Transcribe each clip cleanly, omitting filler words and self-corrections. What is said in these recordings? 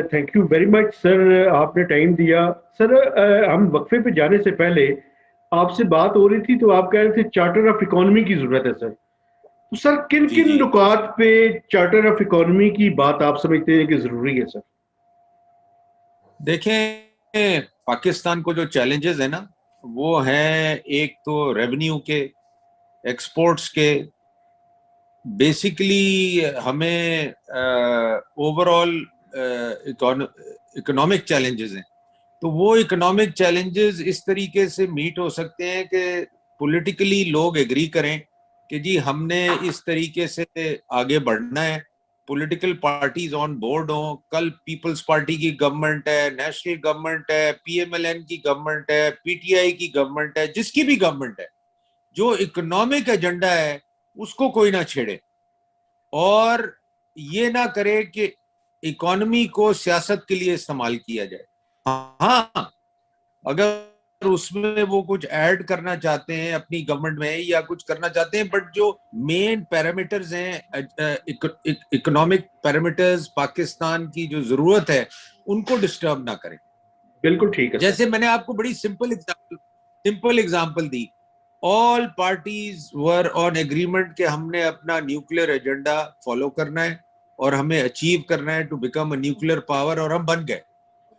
Thank you very much sir, आपने time दिया। Sir हम वक्फे पे जाने से पहले आपसे बात हो रही थी तो आप कह रहे थे चार्टर ऑफ इकोनॉमी की जरूरत है सर। तो सर किन जी किन जी। नुकात पे चार्टर ऑफ इकोनॉमी की बात आप समझते हैं कि जरूरी है सर? देखें, पाकिस्तान को जो चैलेंजेस है ना, वो है एक तो रेवेन्यू के, एक्सपोर्ट्स के। बेसिकली हमें ओवरऑल इकोनॉमिक चैलेंजेस हैं। तो वो इकोनॉमिक चैलेंजेस इस तरीके से मीट हो सकते हैं कि पॉलिटिकली लोग एग्री करें कि जी हमने इस तरीके से आगे बढ़ना है, पॉलिटिकल पार्टीज ऑन बोर्ड हो। कल पीपल्स पार्टी की गवर्नमेंट है, नेशनल गवर्नमेंट है, पीएमएलएन की गवर्नमेंट है, पीटीआई की गवर्नमेंट है, जिसकी भी गवर्नमेंट है, जो इकोनॉमिक एजेंडा है उसको कोई ना छेड़े और ये ना करे कि इकोनॉमी को सियासत के लिए इस्तेमाल किया जाए। हाँ, अगर उसमें वो कुछ ऐड करना चाहते हैं अपनी गवर्नमेंट में या कुछ करना चाहते हैं, बट जो मेन पैरामीटर्स हैं, इकोनॉमिक पैरामीटर्स पाकिस्तान की जो जरूरत है, उनको डिस्टर्ब ना करें। बिल्कुल ठीक है सर। जैसे मैंने आपको बड़ी simple example the. All parties were on agreement कि हमने अपना न्यूक्लियर एजेंडा फॉलो करना है और हमें अचीव करना है to become a nuclear power, और हम बन गए।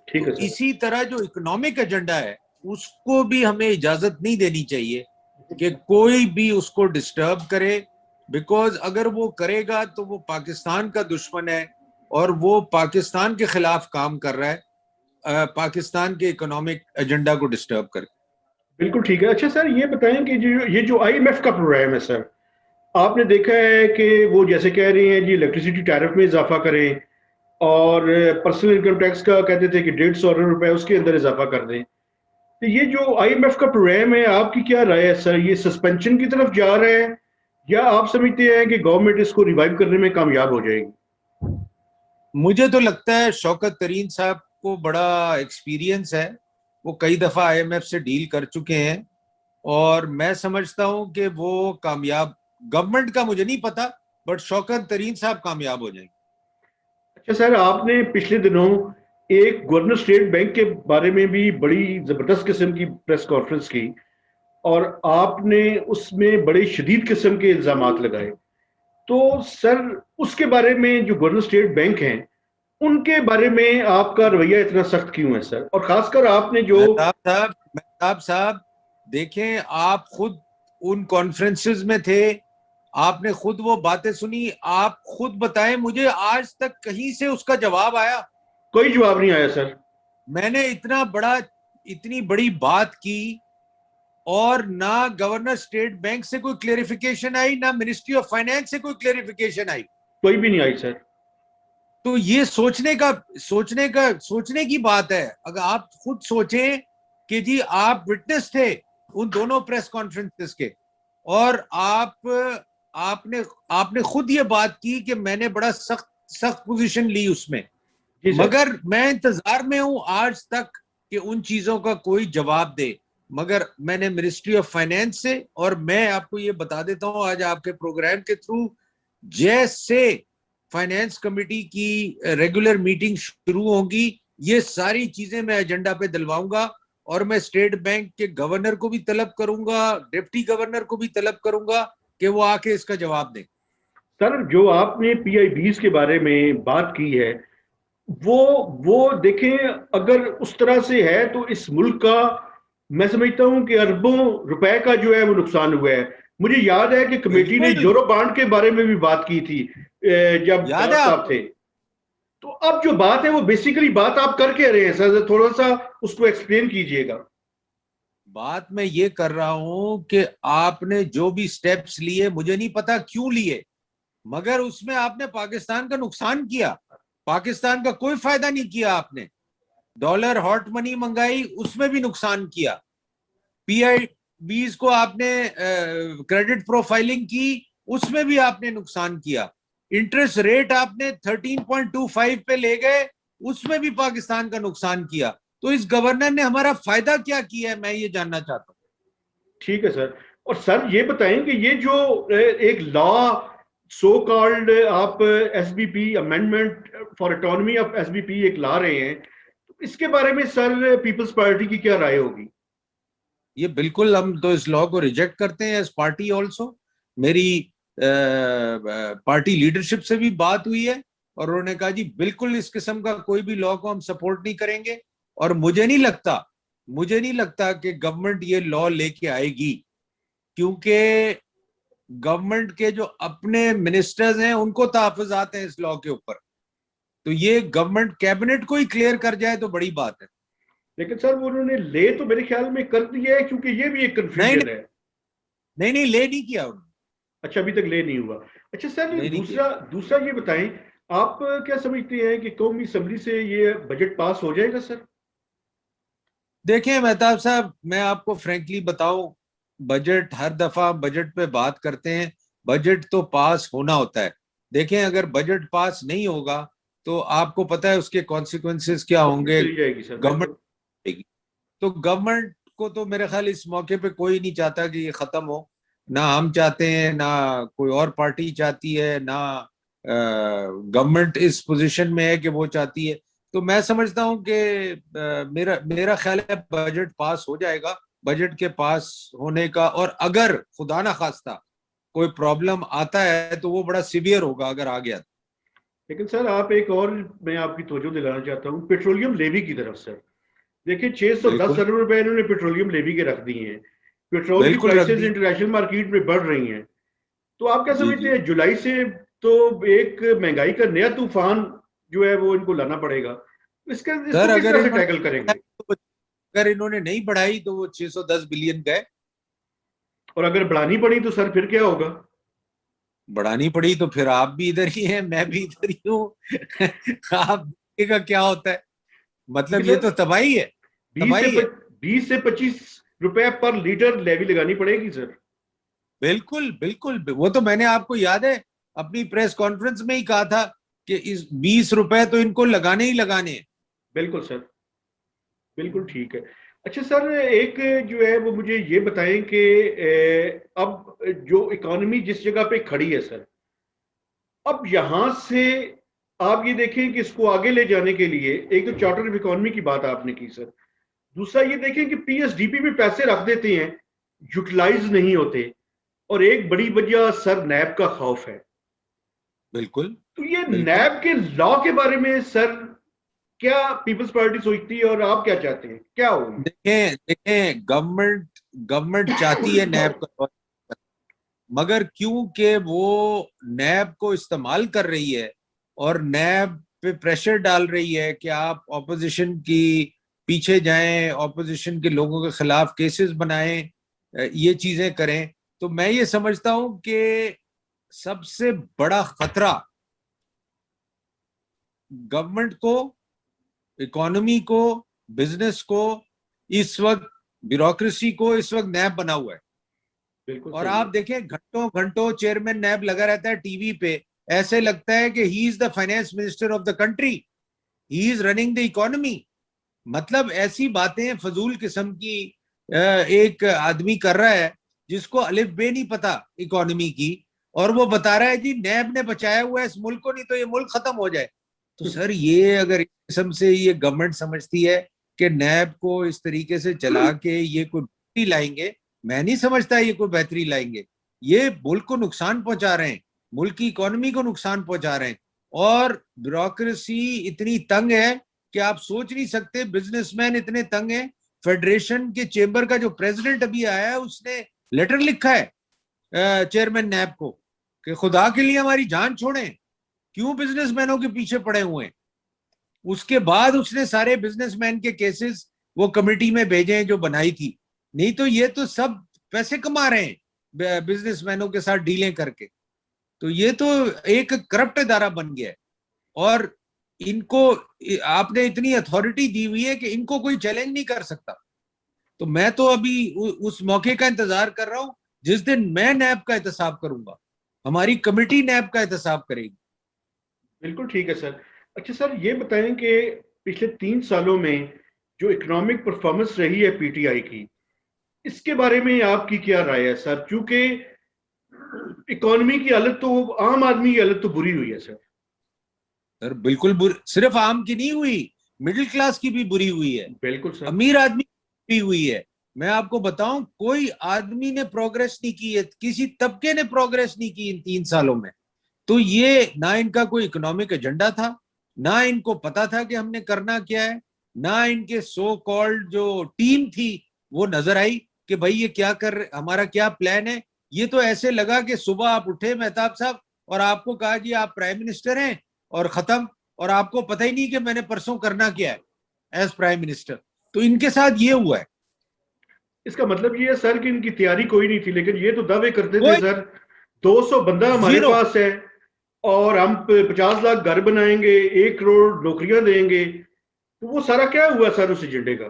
ठीक है तो सर। इसी तरह जो इकोनॉमिक एजेंडा है उसको भी हमें इजाजत नहीं देनी चाहिए कि कोई भी उसको डिस्टर्ब करे, बिकॉज अगर वो करेगा तो वो पाकिस्तान का दुश्मन है और वो पाकिस्तान के खिलाफ काम कर रहा है, पाकिस्तान के इकोनॉमिक एजेंडा को डिस्टर्ब करके। बिल्कुल ठीक है। अच्छा सर, ये बताएं कि ये जो आईएमएफ का प्रोग्राम है सर, आपने देखा है कि वो जैसे कह रही हैं जी इलेक्ट्रिसिटी टैरिफ में इजाफा करें और पर्सनल इनकम टैक्स का कहते थे कि 150 अरब रुपए उसके अंदर इजाफा कर दें। तो ये जो आईएमएफ का प्रोग्राम है, आपकी क्या राय है सर? ये सस्पेंशन की तरफ जा रहा है या आप समझते हैं कि गवर्नमेंट इसको रिवाइव करने में कामयाब हो जाएगी? मुझे तो लगता है शौकत तरीन साहब को बड़ा एक्सपीरियंस है, वो कई दफा आईएमएफ से डील कर चुके हैं और मैं समझता हूं कि वो कामयाब, गवर्नमेंट का मुझे नहीं पता, बट शौकत तरीन साहब कामयाब हो जाएंगे। अच्छा सर, आपने पिछले दिनों एक गवर्नर स्टेट बैंक के बारे में भी बड़ी जबरदस्त किस्म की प्रेस कॉन्फ्रेंस की और आपने उसमें बड़े शदीद किस्म के इल्जामात लगाए। तो सर, उसके बारे में जो गवर्नर स्टेट बैंक हैं उनके बारे में आपका रवैया इतना सख्त क्यों है सर? और खासकर आपने जो मेहताब साहब, देखें, आप खुद उन कॉन्फ्रेंसेस में थे, आपने खुद वो बातें सुनी, आप खुद बताएं मुझे आज तक कहीं से उसका जवाब आया? कोई जवाब नहीं आया सर। मैंने इतनी बड़ी बात की और ना गवर्नर स्टेट बैंक से कोई क्लेरिफिकेशन आई, ना मिनिस्ट्री ऑफ फाइनेंस से कोई क्लेरिफिकेशन आई। कोई भी नहीं आई सर। तो ये सोचने की बात है। अगर आप खुद सोचें कि जी आप विटनेस थे उन दोनों प्रेस कॉन्फ्रेंसेस के, और आपने आपने खुद ये बात की कि मैंने बड़ा सख्त सख्त पोजीशन ली उसमें, जी सर। मगर मैं इंतजार में हूं आज तक कि उन चीजों का कोई जवाब दे। मगर मैंने मिनिस्ट्री ऑफ फाइनेंस से, और मैं आपको ये बता देता हूं आज आपके प्रोग्राम के थ्रू, जैसे फाइनेंस कमेटी की रेगुलर मीटिंग शुरू होगी, ये सारी चीजें मैं एजेंडा पे दिलवाऊंगा और मैं स्टेट बैंक के गवर्नर को भी तलब करूंगा, डिप्टी गवर्नर को भी तलब करूंगा कि वो आके इसका जवाब दें। सर, जो आपने पीआईबीज के बारे में बात की है, वो वो देखें, अगर उस तरह से है तो इस मुल्क का, मैं समझता हूं कि अरबों रुपए का जो है वो नुकसान हुआ है। मुझे याद है कि कमेटी ने बिल्कुल यूरो बॉन्ड के बारे में भी बात की थी जब याद डार है साहब आपको। थे। तो अब जो बात है वो बेसिकली बात आप कर के रहे हैं सर, थोड़ा सा उसको एक्सप्लेन कीजिएगा। बात मैं ये कर रहा हूं कि आपने जो भी स्टेप्स लिए, मुझे नहीं पता क्यों लिए, मगर उसमें आपने पाकिस्तान का नुकसान किया, पाकिस्तान का कोई फायदा नहीं किया आपने। डॉलर हॉट मनी मंगाई, उसमें भी नुकसान किया। पीआईबीज को आपने क्रेडिट प्रोफाइलिंग की, उसमें भी आपने नुकसान किया। इंटरेस्ट रेट आपने 13.25 पे ले गए, उसमें भी पाकिस्तान का नुकसान किया। तो इस गवर्नर ने हमारा फायदा क्या किया है, मैं ये जानना चाहता हूं। ठीक है सर। और सर ये बताएं कि ये जो एक लॉ सो कॉल्ड आप SBP amendment for autonomy of SBP एक ला रहे हैं, तो इसके बारे में सर पीपल्स पार्टी की क्या राय होगी? ये बिल्कुल, हम तो इस लॉ को रिजेक्ट करते हैं एज पार्टी ऑल्सो। मेरी पार्टी लीडरशिप से भी बात हुई है और उन्होंने कहा जी बिल्कुल इस किस्म का कोई भी लॉ को हम सपोर्ट नहीं करेंगे। और मुझे नहीं लगता कि गवर्नमेंट ये लॉ लेके आएगी, क्योंकि गवर्नमेंट के जो अपने मिनिस्टर्स हैं उनको तहफुजात हैं इस लॉ के ऊपर। तो ये गवर्नमेंट कैबिनेट को ही क्लियर कर जाए तो बड़ी बात है। लेकिन सर वो उन्होंने ले तो मेरे ख्याल में कर दिया है, क्योंकि ये भी एक नहीं कंफ्यूजन नहीं है। नहीं, नहीं ले नहीं किया उन्होंने। अच्छा, अभी तक ले नहीं हुआ। अच्छा सर, ये नहीं किया। दूसरा दूसरा ये बताएं, आप क्या समझते हैं कि कौमी असम्बली से ये बजट पास हो जाएगा सर? देखें मेहताब साहब, मैं आपको फ्रैंकली बताऊं, बजट हर दफा बजट पे बात करते हैं, बजट तो पास होना होता है। देखें अगर बजट पास नहीं होगा तो आपको पता है उसके कॉन्सिक्वेंसेस क्या गवर्नमेंट होंगे। चली जाएगी सर, बिल्कुल। गवर्नमेंट, तो गवर्नमेंट को तो मेरे ख्याल इस मौके पे कोई नहीं चाहता कि ये खत्म हो। ना हम चाहते हैं, ना कोई और पार्टी चाहती है, ना गवर्नमेंट इस पोजीशन में है कि वो चाहती है। तो मैं समझता हूं कि मेरा मेरा ख्याल है बजट पास हो जाएगा। बजट के पास होने का, और अगर खुदा ना खास्ता कोई प्रॉब्लम आता है तो वो बड़ा सीवियर होगा अगर आ गया। लेकिन सर आप एक और, मैं आपकी तवज्जो दिलाना चाहता हूँ पेट्रोलियम लेवी की तरफ सर। देखिए 610 बिल्कुल, अरब रुपए इन्होंने पेट्रोलियम लेवी के रख दिए हैं। पेट्रोल की बिल्कुल रख प्राइसेस दी। इंटरनेशनल मार्केट में बढ़ रही हैं। तो आप क्या जी समझते जी। हैं जुलाई से तो एक महंगाई का नया तूफान जो है वो इनको लाना पड़ेगा, इसका सर इसको किस तरह से टैकल करेंगे? अगर इन्होंने नहीं बढ़ाई तो वो 610 बिलियन गए। और अगर बढ़ानी पड़ी तो सर फिर क्या होगा? बढ़ानी पड़ी तो फिर आप भी इधर ही हैं, मैं भी इधर ही हूँ। आप देखिएगा क्या होता है। क्योंकि मतलब ये सर तो तबाही है, बीस से तबाही है। 20 से 25 रुपए पर लीटर लेवी लगानी पड़ेगी सर। बिल्कुल बिल्कुल, वो तो मैंने आपको याद है अपनी प्रेस कॉन्फ्रेंस में ही कहा था कि इस 20 रुपए तो इनको लगाने ही लगाने हैं। बिल्कुल सर, बिल्कुल ठीक है। अच्छा सर, एक जो है वो मुझे ये बताएं कि अब जो इकोनॉमी जिस जगह पे खड़ी है सर, अब यहां से आप ये देखें कि इसको आगे ले जाने के लिए, एक तो चार्टर ऑफ इकोनॉमी की बात आपने की सर, दूसरा ये देखें कि पीएसडीपी में पैसे रख देते हैं, यूटिलाइज नहीं होते, और एक बड़ी वजह सर नैब का खौफ है। बिल्कुल तो ये बिल्कुल। नैब के लॉ के बारे में सर क्या पीपल्स पार्टी सोचती है और आप क्या चाहते हैं, क्या होगी? देखें देखें, गवर्नमेंट गवर्नमेंट चाहती है नैब का, मगर क्योंकि वो नैब को इस्तेमाल कर रही है और नैब पे प्रेशर डाल रही है कि आप ऑपोजिशन की पीछे जाएं, ऑपोजिशन के लोगों के खिलाफ केसेस बनाएं, ये चीजें करें, तो मैं ये समझता हूं कि सबसे बड़ा खतरा गवर्नमेंट को, इकोनॉमी को, बिजनेस को इस वक्त, ब्यूरोक्रेसी को इस वक्त नैब बना हुआ है। बिल्कुल और सही आप है। देखें घंटों घंटों चेयरमैन नैब लगा रहता है टीवी पे, ऐसे लगता है कि he is the finance minister of the country, he is running the economy. मतलब ऐसी बातें फजूल किस्म की एक आदमी कर रहा है जिसको अलिफ बे नहीं पता इकोनॉमी की, और वो बता रहा है जी नैब ने बचाया हुआ है इस मुल्क को, नहीं तो ये मुल्क खत्म हो जाए। तो सर ये अगर इस किस्म से ये गवर्नमेंट समझती है कि नैब को इस तरीके से चला के ये कोई बेहतरी लाएंगे, मैं नहीं समझता ये कोई बेहतरी लाएंगे। ये मुल्क को नुकसान पहुंचा रहे हैं, मुल्क की इकोनॉमी को नुकसान पहुंचा रहे हैं। और ब्यूरोक्रेसी इतनी तंग है कि आप सोच नहीं सकते, बिजनेसमैन इतने तंग हैं। फेडरेशन के चेंबर का जो प्रेसिडेंट अभी आया है उसने लेटर लिखा है चेयरमैन नैब को कि खुदा के लिए हमारी जान छोड़ें, क्यों बिजनेसमैनों के पीछे पड़े हुए हैं। उसके बाद उसने सारे बिजनेसमैन के केसेस वो कमेटी में भेजे हैं जो बनाई थी। नहीं तो ये तो सब पैसे कमा रहे हैं बिजनेसमैनों के साथ डीलें करके। तो ये तो एक करप्ट इदारा बन गया है। और इनको आपने इतनी अथॉरिटी दी हुई है कि इनको कोई चैलेंज नहीं कर सकता। तो मैं तो अभी उस मौके का इंतजार कर रहा हूं जिस दिन मैं नैब का एहतसाब करूंगा, हमारी कमेटी नैब का एहतसाब करेगी। बिल्कुल ठीक है सर। अच्छा सर, ये बताएं कि पिछले 3 सालों में जो इकोनॉमिक परफॉर्मेंस रही है पीटीआई की, इसके बारे में आपकी क्या राय है सर? क्योंकि इकोनॉमी की हालत तो, आम आदमी की हालत तो बुरी हुई है सर। सर बिल्कुल बुरी, सिर्फ आम की नहीं हुई, मिडिल क्लास की भी बुरी हुई है, बिल्कुल सर। अमीर आदमी की भी हुई है। मैं आपको बताऊं, कोई आदमी ने प्रोग्रेस नहीं की है, किसी तबके ने प्रोग्रेस नहीं की इन 3 सालों में। तो ये ना इनका कोई इकोनॉमिक एजेंडा था, ना इनको पता था कि हमने करना क्या है, ना इनके सो कॉल्ड जो टीम थी वो नजर आई कि भाई ये क्या कर रहे, हमारा क्या प्लान है। ये तो ऐसे लगा कि सुबह आप उठे मेहताब साहब और आपको कहा जी आप प्राइम मिनिस्टर हैं और खत्म, और आपको पता ही नहीं कि मैंने परसों करना क्या है एज प्राइम मिनिस्टर। तो इनके साथ ये हुआ है। इसका मतलब ये है सर कि इनकी तैयारी कोई नहीं थी, लेकिन ये तो दावे करते थे कोई सर 200 बंदा हमारे जीरो। पास है और हम 50 लाख घर बनाएंगे, 1 करोड़ नौकरियां देंगे। तो वो सारा क्या हुआ सर उस एजेंडे का?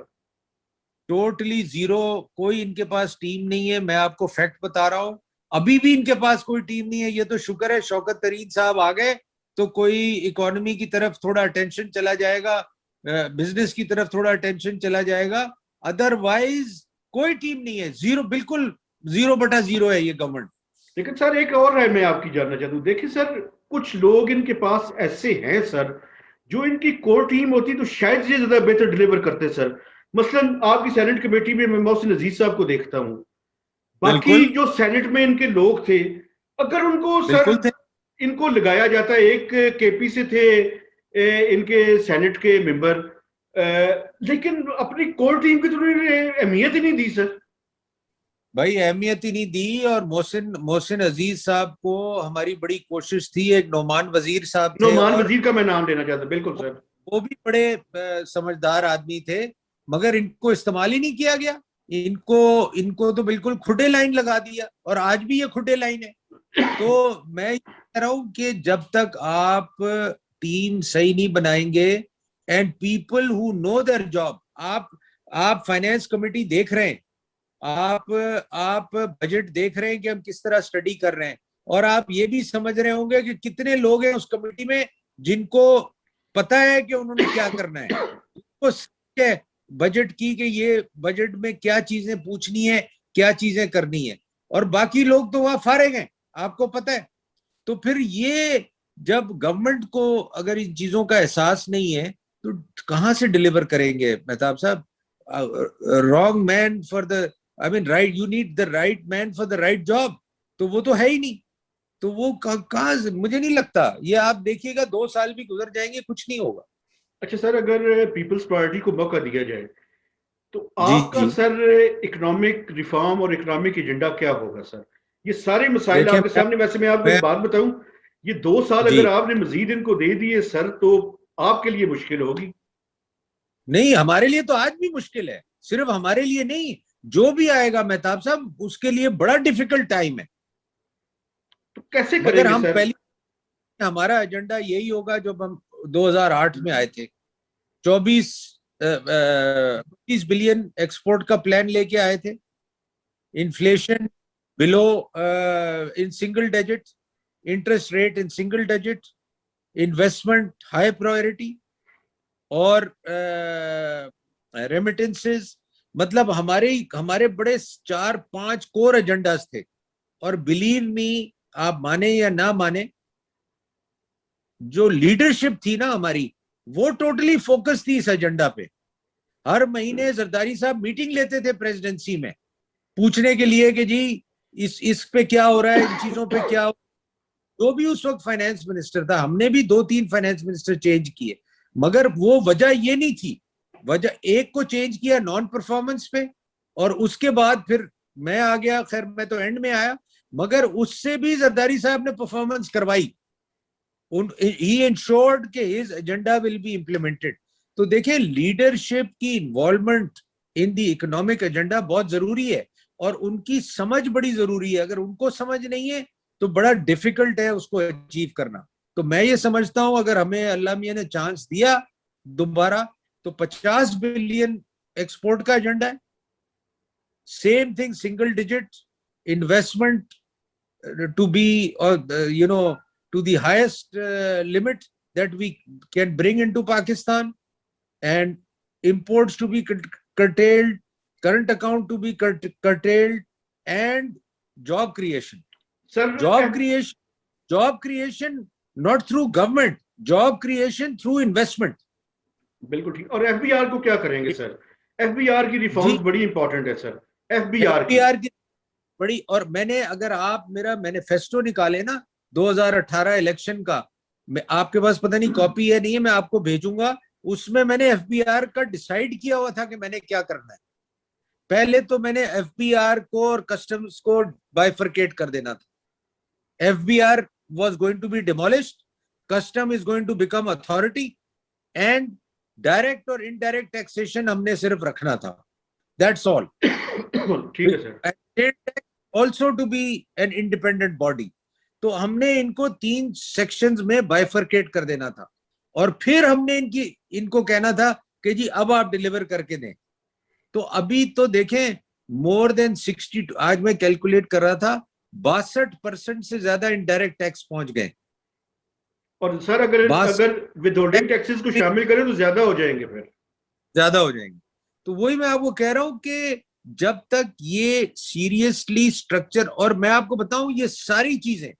Totally zero. कोई इनके पास टीम नहीं है, मैं आपको फैक्ट बता रहा हूं। अभी भी इनके पास कोई टीम नहीं है। ये तो शुक्र है शौकत तरीन साहब आ गए तो कोई इकोनॉमी की तरफ थोड़ा अटेंशन चला जाएगा, बिजनेस की तरफ थोड़ा अटेंशन चला जाएगा। अदरवाइज कोई टीम नहीं है, जीरो, बिल्कुल 0/0 है ये गवर्नमेंट। लेकिन सर एक और राय मैं आपकी जानना चाहता हूँ। देखिए सर, कुछ लोग इनके पास ऐसे हैं सर, जो इनकी कोर टीम होती तो शायद से ज्यादा बेहतर डिलीवर करते सर। मसलन आपकी सेनेट कमेटी में मैं मोहसिन अजीज साहब को देखता हूँ। बाकी बिल्कुल जो सेनेट में इनके लोग थे, अगर उनको सर बिल्कुल थे। इनको लगाया जाता, एक केपी से थे इनके सेनेट के मेंबर, लेकिन अपनी कोर टीम की तो उन्होंने अहमियत ही नहीं दी सर। भाई अहमियत ही नहीं दी। और मोहसिन मोहसिन अजीज साहब को हमारी बड़ी कोशिश थी, एक नोमान वजीर साहब थे नोमान और वजीर का मैं नाम लेना चाहता, बिल्कुल वो सर। वो भी बड़े समझदार आदमी थे, मगर इनको इस्तेमाल ही नहीं किया गया। इनको इनको तो बिल्कुल खुडे लाइन लगा दिया और आज भी ये खुडे लाइन है। तो मैं ये कह रहा हूं कि जब तक आप टीम सही नहीं बनाएंगे and people who know their job, आप फाइनेंस कमेटी देख रहे हैं, आप बजट देख रहे हैं कि हम किस तरह स्टडी कर रहे हैं, और आप ये भी समझ रहे होंगे कि कितने लोग हैं उस कमेटी में जिनको पता है कि उन्होंने क्या करना है, उनको है बजट की कि ये बजट में क्या चीजें पूछनी है, क्या चीजें करनी है, और बाकी लोग तो वहां फारिग हैं, आपको पता है। तो फिर ये जब गवर्नमेंट को अगर इन चीजों का एहसास नहीं है तो कहां से डिलीवर करेंगे मेहताब साहब? Wrong man for the, I mean right, you need the right man for the right job. तो वो तो है ही नहीं। तो वो कहाँ से, मुझे नहीं लगता। ये आप देखिएगा 2 साल भी गुजर जाएंगे, कुछ नहीं होगा। अच्छा सर, अगर पीपल्स पार्टी को मौका दिया जाए तो जी आपका जी। सर इकोनॉमिक रिफॉर्म और इकोनॉमिक एजेंडा क्या होगा सर? ये सारे मसाइल देखिए आपके सामने। वैसे मैं आपको एक मैं बात बताऊं, ये 2 साल जी, अगर आपने मजीद इनको दे दिए सर, तो आपके लिए मुश्किल होगी। नहीं हमारे लिए तो आज भी मुश्किल है, सिर्फ हमारे लिए नहीं, जो भी आएगा मेहताब साहब उसके लिए बड़ा डिफिकल्ट टाइम है। तो कैसे मगर करेंगे हम सर? पहले, हमारा एजेंडा यही होगा। जब हम 2008 में आए थे, 24 बिलियन एक्सपोर्ट का प्लान लेके आए थे, inflation below in single digit, interest rate in single digit, investment high priority, और रेमिटेंसेस। मतलब हमारे हमारे बड़े 4-5 कोर एजेंडास थे। और बिलीव मी, आप माने या ना माने, जो लीडरशिप थी ना हमारी, वो टोटली फोकस थी इस एजेंडा पे। हर महीने जरदारी साहब मीटिंग लेते थे प्रेसिडेंसी में, पूछने के लिए कि जी इस पे क्या हो रहा है, इन चीजों पे क्या हो। जो भी उस वक्त फाइनेंस मिनिस्टर था, हमने भी 2-3 फाइनेंस मिनिस्टर चेंज किए, मगर वो वजह ये नहीं थी। वजह, एक को चेंज किया नॉन परफॉर्मेंस पे, और उसके बाद फिर मैं आ गया, खैर मैं तो एंड में आया, मगर उससे भी जरदारी साहब ने परफॉर्मेंस करवाई। ही इंश्योर्ड कि his agenda will be implemented. तो देखिए, लीडरशिप की involvement in the economic agenda बहुत जरूरी है, और उनकी समझ बड़ी जरूरी है। अगर उनको समझ नहीं है तो बड़ा डिफिकल्ट है उसको अचीव करना। तो मैं ये समझता हूं, अगर हमें अल्लाह मियां ने चांस दिया दोबारा, तो 50 बिलियन एक्सपोर्ट का एजेंडा है, same thing single digit investment to be, or to the highest limit that we can bring into Pakistan, and imports to be curtailed, current account to be curtailed, and job creation. Sir job creation not through government, job creation through investment. बिल्कुल ठीक। और FBR को क्या करेंगे sir? FBR की जी, reforms बड़ी important है sir, FBR की। एफबीआर की बड़ी, और मैंने, अगर आप मेरा मैनिफेस्टो निकाले ना 2018 इलेक्शन का, मैं आपके पास पता नहीं कॉपी है नहीं है, मैं आपको भेजूंगा। उसमें मैंने एफबीआर का डिसाइड किया हुआ था कि मैंने क्या करना है। पहले तो मैंने एफबीआर को और कस्टम्स को बाइफरकेट कर देना था। FBR was going to be demolished, custom is going to become authority, and direct और इनडायरेक्ट टैक्सेशन हमने सिर्फ रखना था। That's all. ठीक है sir. State tax also to be an independent body. तो हमने इनको 3 सेक्शंस में बाइफरकेट कर देना था, और फिर हमने इनको कहना था कि जी अब आप डिलीवर करके दें। तो अभी तो देखें, मोर देन 60, आज मैं कैलकुलेट कर रहा था, 62% से ज्यादा इनडायरेक्ट टैक्स पहुंच गए। और सर अगर अगर विदहोल्डिंग टैक्सेस को 62 शामिल करें तो ज्यादा हो जाएंगे फिर। ज्यादा हो जाएंगे। तो वही मैं आपको कह रहा हूं कि जब तक ये सीरियसली स्ट्रक्चर, और मैं आपको बताऊं ये सारी चीजें,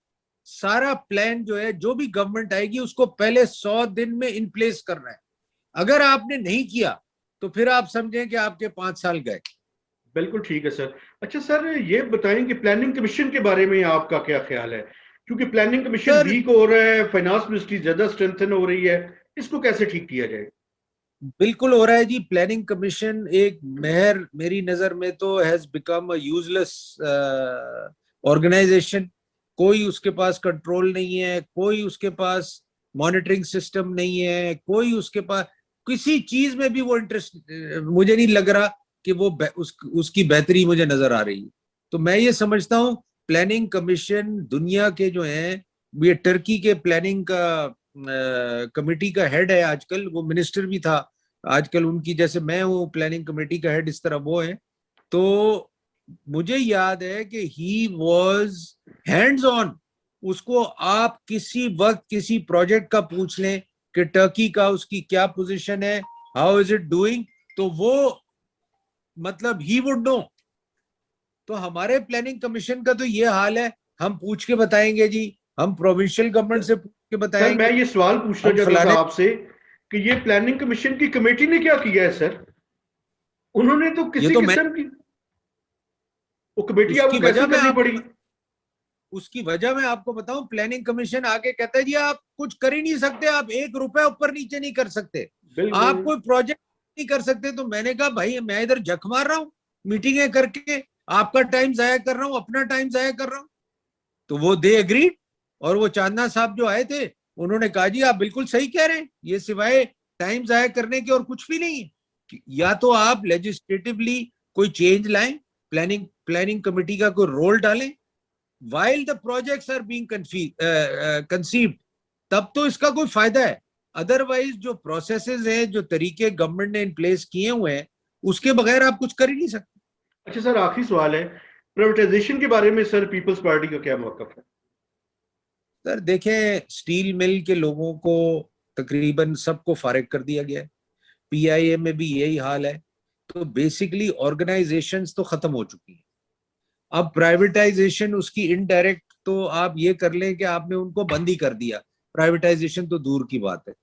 सारा प्लान जो है, जो भी गवर्नमेंट आएगी उसको पहले 100 दिन में इन प्लेस करना है। अगर आपने नहीं किया तो फिर आप समझें कि आपके 5 साल गए। बिल्कुल ठीक है सर। अच्छा सर, ये बताएं कि प्लानिंग कमीशन के बारे में आपका क्या ख्याल है? क्योंकि प्लानिंग कमीशन सर वीक हो रहा है, फाइनेंस मिनिस्ट्री ज्यादा स्ट्रेंथन हो रही है, इसको कैसे ठीक किया जाए? बिल्कुल हो रहा है जी। प्लानिंग कमीशन एक मेहर, मेरी नजर में तो has become a useless organisation. कोई उसके पास कंट्रोल नहीं है, कोई उसके पास मॉनिटरिंग सिस्टम नहीं है, कोई उसके पास किसी चीज में भी वो इंटरेस्ट, मुझे नहीं लग रहा कि वो उसकी बेहतरी मुझे नजर आ रही है। तो मैं ये समझता हूँ प्लानिंग कमीशन दुनिया के जो है, ये टर्की के प्लानिंग का कमेटी का हेड है आजकल, वो मिनिस्टर भी था आजकल उनकी, जैसे मैं हूँ प्लानिंग कमेटी का हेड, इस तरह वो है। तो मुझे याद है कि ही वाज हैंड्स ऑन। उसको आप किसी वक्त किसी प्रोजेक्ट का पूछ लें कि टर्की का उसकी क्या पोजीशन है, हाउ इज इट डूइंग, तो वो मतलब ही वुड नो। तो हमारे प्लानिंग कमीशन का तो ये हाल है, हम पूछ के बताएंगे जी, हम प्रोविंशियल गवर्नमेंट से पूछ के सर मैं बताएंगे, ये सवाल पूछना हम चाहता था फलाने। आपसे कि ये प्लानिंग कमीशन की कमेटी ने क्या किया है सर? उन्होंने तो ये किसी तो मैं, किस्म की, वो कमेटी आपको उसकी कैसे वजह मैं करनी आपको पड़ी? उसकी वजह मैं आपको बताऊं, प्लानिंग कमीशन आके कहता है जी आप कुछ कर ही नहीं सकते, आप 1 रुपया ऊपर नीचे नहीं कर सकते, बिल्कुल। आप कोई प्रोजेक्ट नहीं कर सकते। तो मैंने कहा भाई मैं इधर झक मार रहा हूँ मीटिंगें करके, आपका टाइम जाया कर रहा हूँ, अपना टाइम जाया कर रहा हूँ। तो वो दे एग्रीड, और वो चांदना साहब जो आए थे उन्होंने कहा जी आप बिल्कुल सही कह रहे हैं, ये सिवाय टाइम जाया करने के और कुछ भी नहीं है। या तो आप लेजिस्लेटिवली कोई चेंज लाएं, प्लानिंग प्लानिंग कमेटी का कोई रोल डालें while the projects are being conceived, तब तो इसका कोई फायदा है। अदरवाइज जो प्रोसेसेस हैं, जो तरीके गवर्नमेंट ने इन प्लेस किए हुए हैं, उसके बगैर आप कुछ कर ही नहीं सकते। अच्छा सर, आखिरी सवाल है, प्राइवेटाइजेशन के बारे में सर पीपल्स पार्टी का क्या मौकफ है? सर देखें, स्टील मिल के लोगों को तकरीबन सबको फारिग कर दिया गया है, पीआईए में भी यही हाल है। तो बेसिकली ऑर्गेनाइजेशंस तो खत्म हो चुकी हैं। अब प्राइवेटाइजेशन उसकी इनडायरेक्ट, तो आप ये कर लें कि आपने उनको बंद ही कर दिया, प्राइवेटाइजेशन तो दूर की बात है।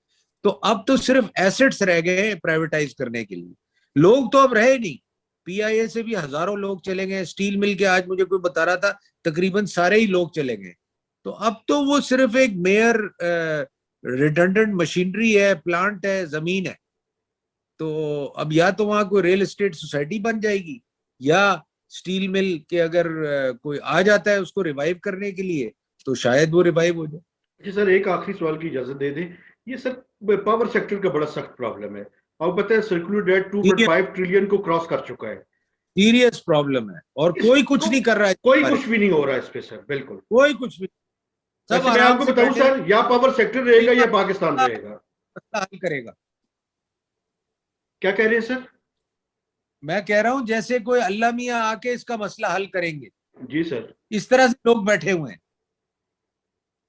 तो अब तो सिर्फ एसेट्स रह गए हैं प्राइवेटाइज करने के लिए, लोग तो अब रहे नहीं। पीआईए से भी हजारों लोग चले गए, स्टील मिल के आज मुझे कोई बता रहा था तकरीबन सारे ही लोग चले गए। तो अब तो वो सिर्फ एक मेयर रिडंडेंट मशीनरी है, प्लांट है, जमीन है। तो अब या तो वहां कोई रियल एस्टेट सोसाइटी बन जाएगी, या स्टील मिल के अगर कोई आ जाता है उसको रिवाइव करने के लिए, तो शायद वो रिवाइव हो जाए। जी सर, एक आखिरी सवाल की इजाजत दे दें। ये सर पावर सेक्टर का बड़ा सख्त प्रॉब्लम है। आपको पता है सर्कुलर डेट 2.5 ट्रिलियन को क्रॉस कर चुका है। सीरियस प्रॉब्लम है, और कोई कुछ इसको नहीं कर रहा है कोई बारे कुछ भी नहीं हो रहा है इस पे सर, बिल्कुल। कोई कुछ भी, सब वैसे मैं आराम आपको से बताऊं बैठे सर, या पावर सेक्टर कोई रहेगा या पाकिस्तान मसला रहेगा। हल करेगा। क्या कह रहे हैं सर? मैं कह रहा हूं जैसे कोई अल्लाह मियां आके इसका मसला हल करेंगे, जी सर। इस तरह से लोग बैठे हुए हैं।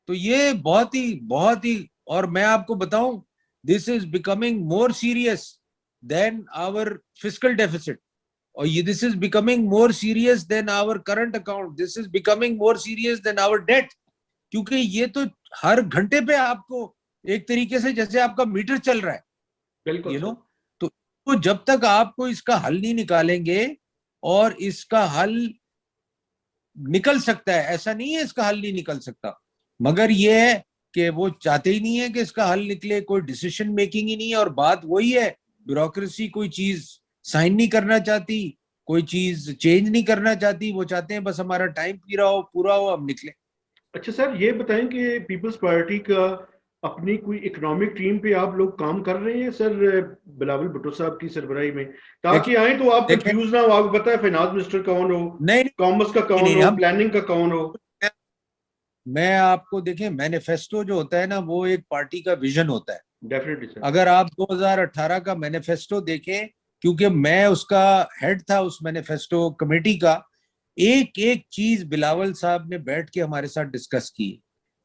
तो ये बहुत ही, और मैं आपको बताऊं, this is becoming more serious than our fiscal deficit. और ये this is becoming more serious than our current account, this is becoming more serious than our debt, क्योंकि ये तो हर घंटे पे आपको एक तरीके से जैसे आपका मीटर चल रहा है, बिल्कुल यू नो। सर। तो जब तक आपको इसका हल नहीं निकालेंगे, और इसका हल निकल सकता है, ऐसा नहीं है इसका हल नहीं निकल सकता, मगर ये है कि वो चाहते ही नहीं है कि इसका हल निकले, कोई डिसीजन मेकिंग ही नहीं है। और बात वही है, ब्यूरोक्रेसी कोई चीज साइन नहीं करना चाहती, कोई चीज चेंज नहीं करना चाहती, वो चाहते हैं बस हमारा टाइम पूरा हो, हम निकले। अच्छा सर, ये बताएं कि पीपल्स पार्टी का अपनी कोई इकोनॉमिक टीम पे आप लोग काम कर रहे हैं सर, बिलावल भुट्टो साहब की सरबराही में, ताकि देखें आए तो आप देखें कंफ्यूज ना हो, आपको पता है फाइनेंस मिनिस्टर कौन हो, नहीं नहीं कॉमर्स का नहीं, कौन नहीं हो, हम, प्लानिंग का कौन हो। मैं आपको देखें, मैनिफेस्टो जो होता है ना, वो एक पार्टी का विजन होता है। Definitely sir. अगर आप 2018 का मैनिफेस्टो देखें, क्योंकि मैं उसका हेड था उस मैनिफेस्टो कमेटी का, एक एक चीज बिलावल साहब ने बैठ के हमारे साथ डिस्कस की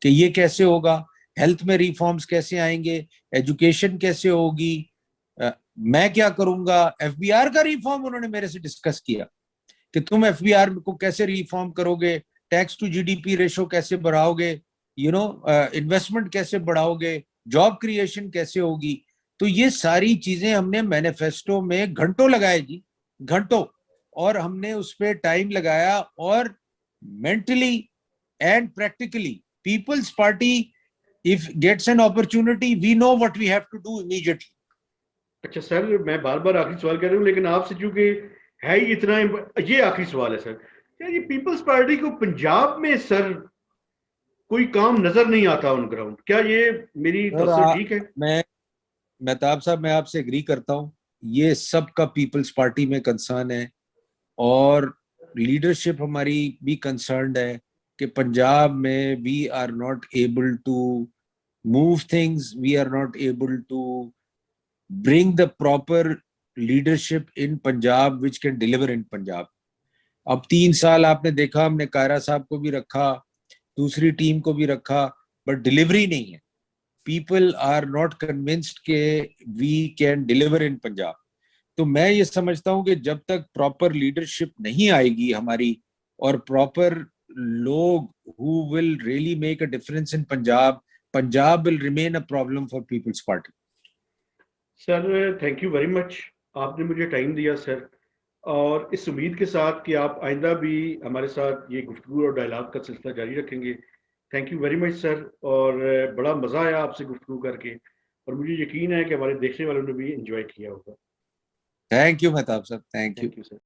कि ये कैसे होगा, हेल्थ में रिफॉर्म्स कैसे आएंगे, एजुकेशन कैसे होगी, मैं क्या करूंगा, एफबीआर का रिफॉर्म उन्होंने मेरे से डिस्कस किया कि तुम एफबीआर को कैसे रिफॉर्म करोगे, टैक्स टू जीडीपी रेशो कैसे बढ़ाओगे, इन्वेस्टमेंट कैसे बढ़ाओगे, जॉब क्रिएशन कैसे होगी। तो ये सारी चीजें हमने मैनिफेस्टो में घंटों लगाए जी, घंटों, और हमने उस पर टाइम लगाया, और mentally and practically Peoples Party if gets an opportunity, we know what we have to do immediately. अच्छा सर, मैं बार बार आखिरी सवाल कर रहा हूँ, लेकिन आपसे चूंकि है ही इतना, ये आखिरी सवाल है सर, क्या ये पीपल्स पार्टी को पंजाब में सर कोई काम नजर नहीं आता ऑन ग्राउंड, क्या ये मेरी सर तस्वीर ठीक है? मैं मेहताब साहब, मैं आपसे एग्री करता हूँ, ये सबका पीपल्स पार्टी में कंसर्न है, और लीडरशिप हमारी भी कंसर्न्ड है कि पंजाब में we are not able to move things, we are not able to bring the proper leadership in Punjab which can deliver in Punjab. अब 3 साल आपने देखा, हमने कायरा साहब को भी रखा, दूसरी टीम को भी रखा, बट डिलीवरी नहीं है। पीपल आर नॉट कन्विंस्ड के we can deliver in Punjab. तो मैं ये समझता हूं कि जब तक प्रॉपर लीडरशिप नहीं आएगी हमारी, और प्रॉपर लोग who will really make a difference in Punjab, Punjab will remain a problem for Peoples Party. Sir thank you very much, आपने मुझे टाइम दिया सर, और इस उम्मीद के साथ कि आप आइंदा भी हमारे साथ ये गुफ्तगू और डायलॉग का सिलसिला जारी रखेंगे। Thank you very much sir, और बड़ा मज़ा आया आपसे गुफ्तगू करके, और मुझे यकीन है कि हमारे देखने वालों ने भी इंजॉय किया होगा। थैंक यू मेहताब साहब, thank you. Thank you sir.